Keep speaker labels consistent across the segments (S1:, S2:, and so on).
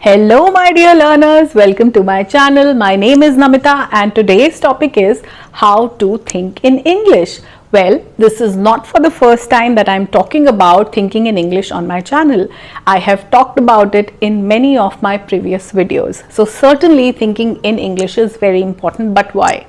S1: Hello my dear learners, welcome to my channel. My name is Namita and today's topic is how to think in English. Well, this is not for the first time that I'm talking about thinking in English on my channel. I have talked about it in many of my previous videos. So certainly thinking in English is very important, but why?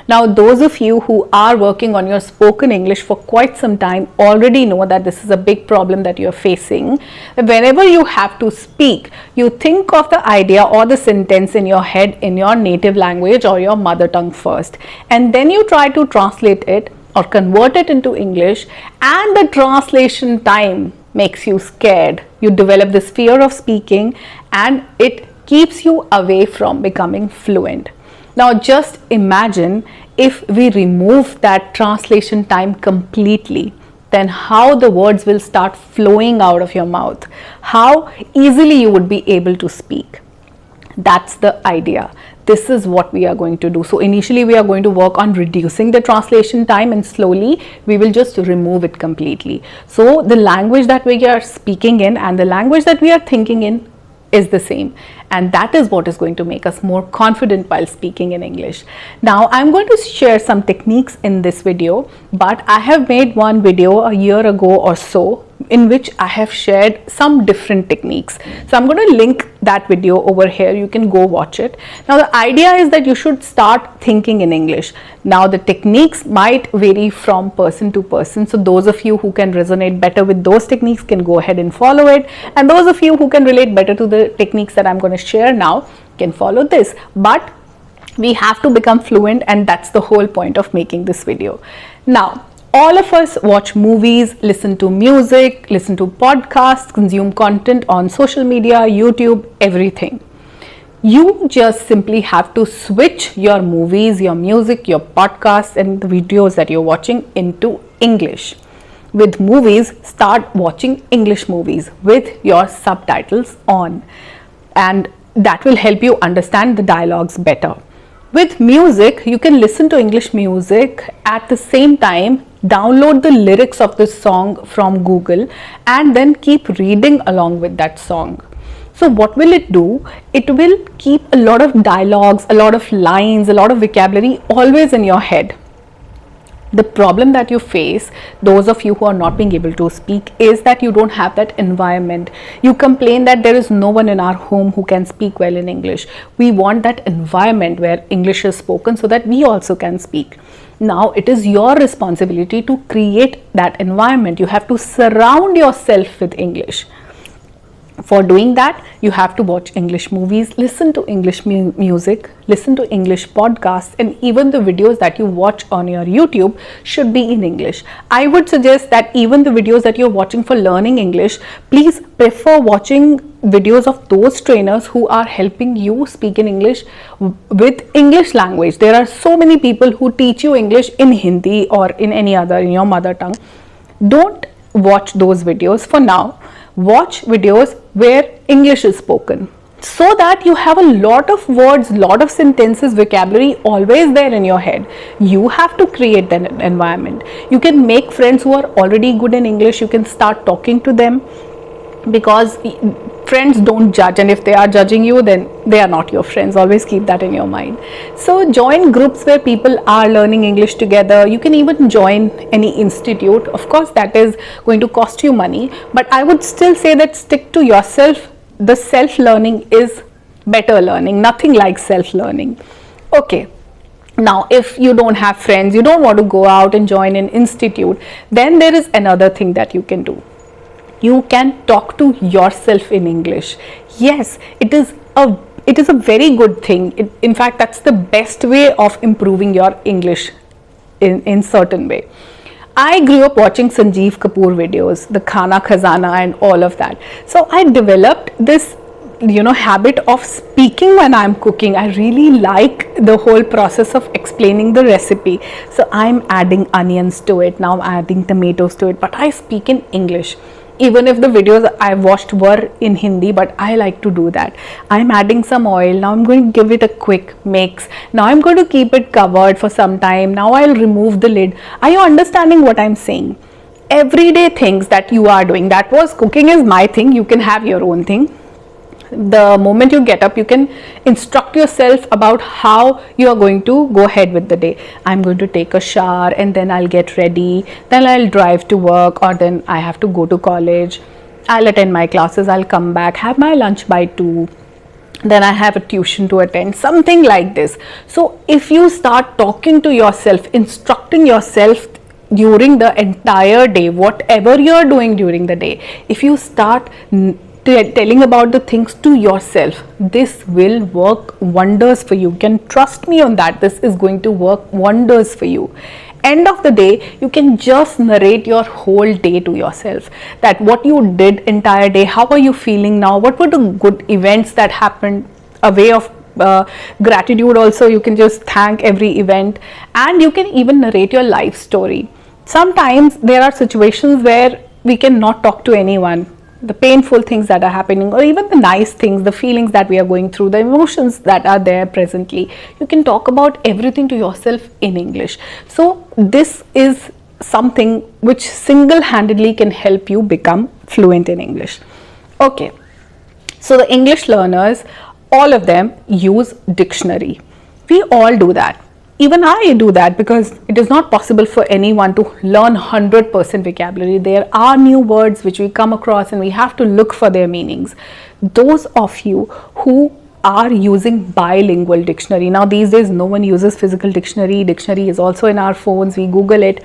S1: Now, those of you who are working on your spoken English for quite some time already know that this is a big problem that you're facing. Whenever you have to speak, you think of the idea or the sentence in your head in your native language or your mother tongue first, and then you try to translate it or convert it into English, and the translation time makes you scared. You develop this fear of speaking and it keeps you away from becoming fluent. Now just imagine if we remove that translation time completely, then how the words will start flowing out of your mouth, how easily you would be able to speak. That's the idea. This is what we are going to do. So initially we are going to work on reducing the translation time, and slowly we will just remove it completely. So the language that we are speaking in and the language that we are thinking in is the same, and that is what is going to make us more confident while speaking in English. Now I'm going to share some techniques in this video, but I have made one video a year ago or so in which I have shared some different techniques. So I'm going to link that video over here. You can go watch it. Now the idea is that you should start thinking in English. Now the techniques might vary from person to person. So those of you who can resonate better with those techniques can go ahead and follow it. And those of you who can relate better to the techniques that I'm going to share now can follow this. But we have to become fluent, and that's the whole point of making this video. Now, all of us watch movies, listen to music, listen to podcasts, consume content on social media, YouTube, everything. You just simply have to switch your movies, your music, your podcasts and the videos that you're watching into English. With movies, start watching English movies with your subtitles on, and that will help you understand the dialogues better. With music, you can listen to English music at the same time, download the lyrics of the song from Google, and then keep reading along with that song. So what will it do? It will keep a lot of dialogues, a lot of lines, a lot of vocabulary always in your head. The problem that you face, those of you who are not being able to speak, is that you don't have that environment. You complain that there is no one in our home who can speak well in English. We want that environment where English is spoken so that we also can speak. Now it is your responsibility to create that environment. You have to surround yourself with English. For doing that, you have to watch English movies, listen to English music, listen to English podcasts, and even the videos that you watch on your YouTube should be in English. I would suggest that even the videos that you're watching for learning English, please prefer watching videos of those trainers who are helping you speak in English with English language. There are so many people who teach you English in Hindi or in any other, in your mother tongue. Don't watch those videos for now. Watch videos where English is spoken, so that you have a lot of words, lot of sentences, vocabulary always there in your head. You have to create that environment. You can make friends who are already good in English. You can start talking to them, because friends don't judge, and if they are judging you, then they are not your friends. Always keep that in your mind. So join groups where people are learning English together. You can even join any institute. Of course that is going to cost you money, but I would still say that stick to yourself. The self-learning is better learning. Nothing like self-learning. Okay. Now, if you don't have friends, you don't want to go out and join an institute, then there is another thing that you can do. You can talk to yourself in English. Yes, it is a very good thing. In fact, that's the best way of improving your English in certain way. I grew up watching Sanjeev Kapoor videos, the Khana Khazana and all of that. So I developed this habit of speaking when I'm cooking. I really like the whole process of explaining the recipe. So I'm adding onions to it. Now I'm adding tomatoes to it, but I speak in English. Even if the videos I watched were in Hindi, but I like to do that. I'm adding some oil. Now I'm going to give it a quick mix. Now I'm going to keep it covered for some time. Now I'll remove the lid. Are you understanding what I'm saying? Everyday things that you are doing. That was cooking is my thing. You can have your own thing. The moment you get up, you can instruct yourself about how you are going to go ahead with the day. I'm going to take a shower and then I'll get ready, then I'll drive to work, or then I have to go to college, I'll attend my classes, I'll come back, have my lunch by 2, then I have a tuition to attend, something like this. So if you start talking to yourself, instructing yourself during the entire day, whatever you are doing during the day, if you start telling about the things to yourself, this will work wonders for you. You can trust me on that. This is going to work wonders for you. End of the day, you can just narrate your whole day to yourself, that what you did entire day, how are you feeling now, what were the good events that happened, a way of gratitude also. You can just thank every event, and you can even narrate your life story. Sometimes there are situations where we cannot talk to anyone, the painful things that are happening, or even the nice things, the feelings that we are going through, the emotions that are there presently. You can talk about everything to yourself in English. So this is something which single-handedly can help you become fluent in English. Okay, so the English learners, all of them use dictionary. We all do that. Even I do that, because it is not possible for anyone to learn 100% vocabulary. There are new words which we come across and we have to look for their meanings. Those of you who are using bilingual dictionary, now these days no one uses physical dictionary. Dictionary is also in our phones, we Google it.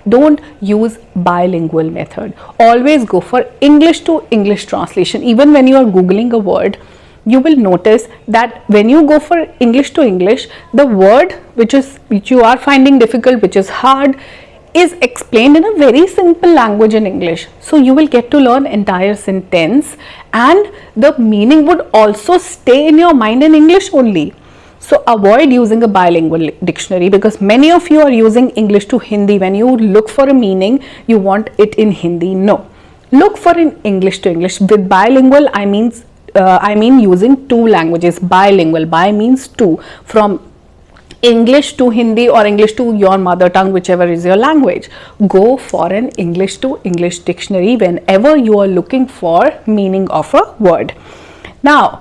S1: Don't use bilingual method. Always go for English to English translation. Even when you are Googling a word, you will notice that when you go for English to English, the word which you are finding difficult, which is hard, is explained in a very simple language in English. So you will get to learn entire sentence, and the meaning would also stay in your mind in English only. So avoid using a bilingual dictionary, because many of you are using English to Hindi. When you look for a meaning, you want it in Hindi. No, look for in English to English. With bilingual, I mean using two languages. Bilingual, bi means two, from English to Hindi or English to your mother tongue, whichever is your language. Go for an English to English dictionary whenever you are looking for meaning of a word. Now,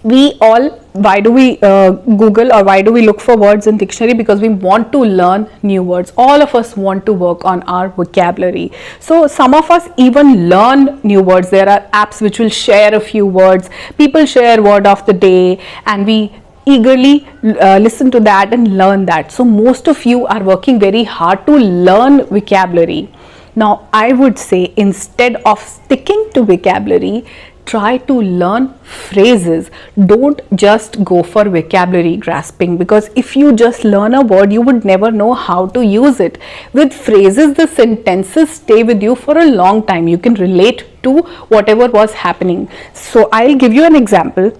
S1: why do we Google, or why do we look for words in dictionary? Because we want to learn new words. All of us want to work on our vocabulary. So some of us even learn new words. There are apps which will share a few words. People share word of the day, and we eagerly listen to that and learn that. So most of you are working very hard to learn vocabulary. Now I would say, instead of sticking to vocabulary, try to learn phrases. Don't just go for vocabulary grasping, because if you just learn a word, you would never know how to use it. With phrases, the sentences stay with you for a long time. You can relate to whatever was happening. So I'll give you an example.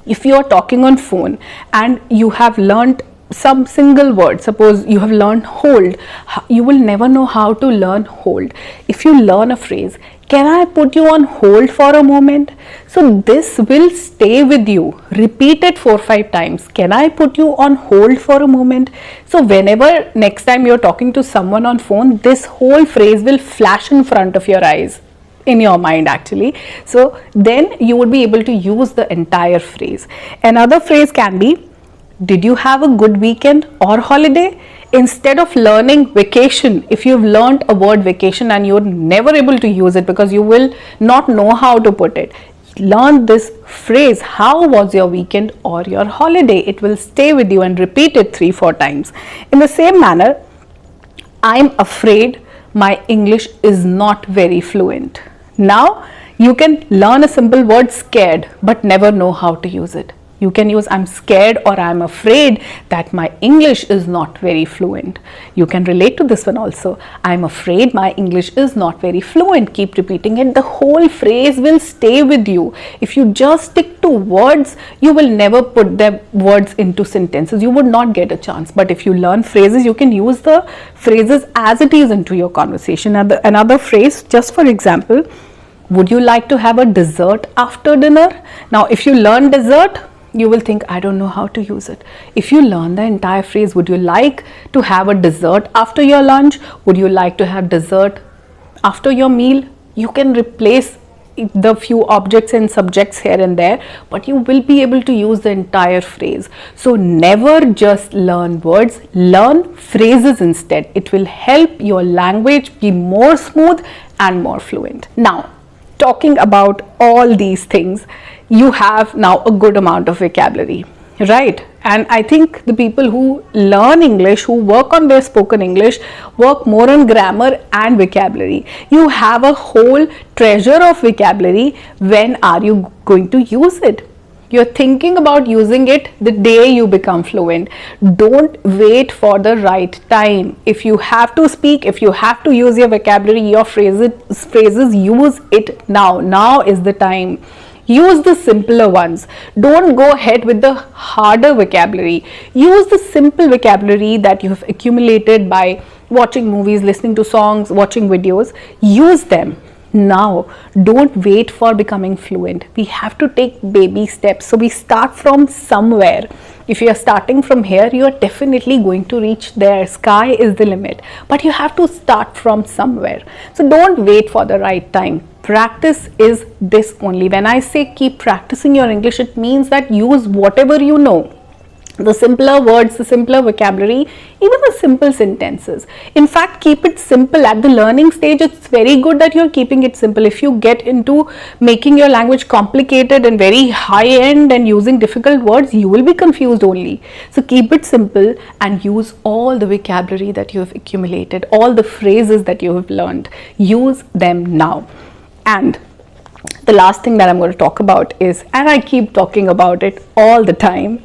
S1: If you are talking on phone and you have learned some single word, suppose you have learned hold, you will never know how to learn hold. If you learn a phrase, can I put you on hold for a moment? So this will stay with you. Repeat it 4-5 times. Can I put you on hold for a moment? So whenever next time you're talking to someone on phone, this whole phrase will flash in front of your eyes, in your mind actually. So then you would be able to use the entire phrase. Another phrase can be, did you have a good weekend or holiday? Instead of learning vacation, if you've learned a word vacation and you're never able to use it because you will not know how to put it, learn this phrase, how was your weekend or your holiday? It will stay with you, and repeat it 3-4 times. In the same manner, I'm afraid my English is not very fluent. Now you can learn a simple word scared but never know how to use it. You can use I'm scared or I'm afraid that my English is not very fluent. You can relate to this one also. I'm afraid my English is not very fluent. Keep repeating it. The whole phrase will stay with you. If you just stick to words, you will never put the words into sentences. You would not get a chance. But if you learn phrases, you can use the phrases as it is into your conversation. Another phrase, just for example, would you like to have a dessert after dinner? Now, if you learn dessert, you will think, I don't know how to use it. If you learn the entire phrase, would you like to have a dessert after your lunch? Would you like to have dessert after your meal? You can replace the few objects and subjects here and there, but you will be able to use the entire phrase. So never just learn words, learn phrases instead. It will help your language be more smooth and more fluent. Now, talking about all these things, you have now a good amount of vocabulary, right? And I think the people who learn English, who work on their spoken English, work more on grammar and vocabulary. You have a whole treasure of vocabulary. When are you going to use it? You're thinking about using it the day you become fluent. Don't wait for the right time. If you have to speak, if you have to use your vocabulary, your phrases, use it now. Now is the time. Use the simpler ones. Don't go ahead with the harder vocabulary. Use the simple vocabulary that you have accumulated by watching movies, listening to songs, watching videos. Use them now. Don't wait for becoming fluent. We have to take baby steps. So we start from somewhere. If you are starting from here, you are definitely going to reach there. Sky is the limit. But you have to start from somewhere. So don't wait for the right time. Practice is this only. When I say keep practicing your English, it means that use whatever you know. The simpler words, the simpler vocabulary, even the simple sentences. In fact, keep it simple. At the learning stage, it's very good that you're keeping it simple. If you get into making your language complicated and very high end and using difficult words, you will be confused only. So keep it simple and use all the vocabulary that you have accumulated, all the phrases that you have learned. Use them now. And the last thing that I'm going to talk about is, and I keep talking about it all the time,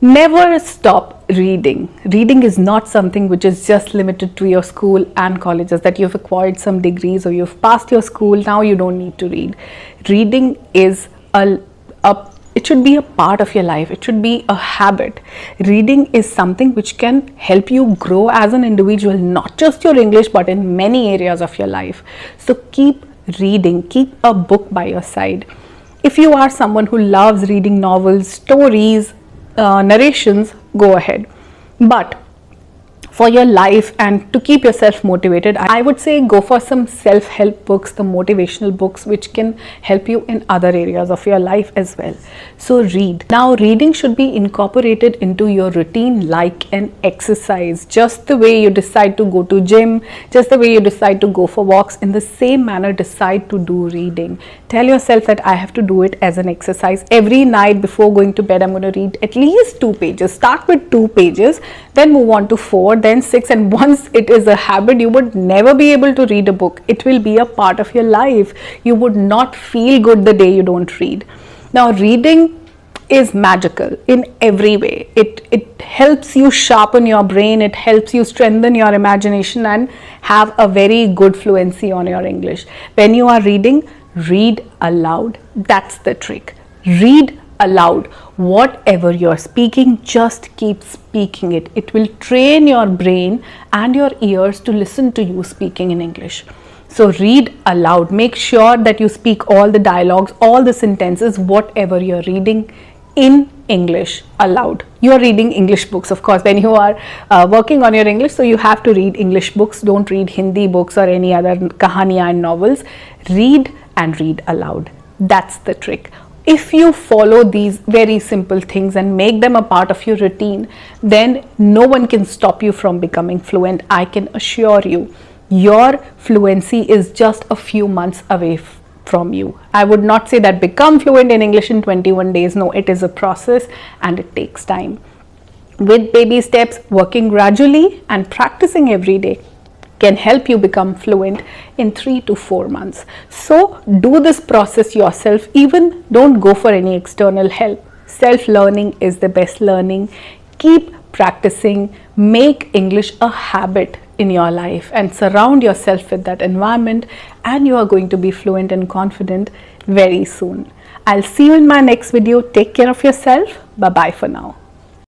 S1: never stop reading. Reading is not something which is just limited to your school and colleges, that you've acquired some degrees or you've passed your school, now you don't need to read. Reading is it should be a part of your life. It should be a habit. Reading is something which can help you grow as an individual, not just your English, but in many areas of your life. So keep reading, keep a book by your side. If you are someone who loves reading novels, stories, narrations, go ahead. But for your life and to keep yourself motivated, I would say go for some self-help books, the motivational books which can help you in other areas of your life as well. So read. Now reading should be incorporated into your routine like an exercise. Just the way you decide to go to gym, just the way you decide to go for walks, in the same manner decide to do reading. Tell yourself that I have to do it as an exercise. Every night before going to bed, I'm going to read at least 2 pages. Start with 2 pages, then move on to 4, then 6, and once it is a habit, you would never be able to read a book. It will be a part of your life. You would not feel good the day you don't read. Now reading is magical in every way. It helps you sharpen your brain, it helps you strengthen your imagination and have a very good fluency on your English. When you are reading, read aloud. That's the trick. Read aloud. Whatever you're speaking, just keep speaking it. It will train your brain and your ears to listen to you speaking in English. So read aloud. Make sure that you speak all the dialogues, all the sentences, whatever you're reading in English aloud. You are reading English books, of course, when you are working on your English, so you have to read English books. Don't read Hindi books or any other kahaniya and novels. Read and read aloud. That's the trick. If you follow these very simple things and make them a part of your routine, then no one can stop you from becoming fluent. I can assure you, your fluency is just a few months away from you. I would not say that become fluent in English in 21 days. No, it is a process and it takes time. With baby steps, working gradually and practicing every day can help you become fluent in 3 to 4 months. So do this process yourself. Even don't go for any external help. Self-learning is the best learning. Keep practicing. Make English a habit in your life and surround yourself with that environment, and you are going to be fluent and confident very soon. I'll see you in my next video. Take care of yourself. Bye bye for now.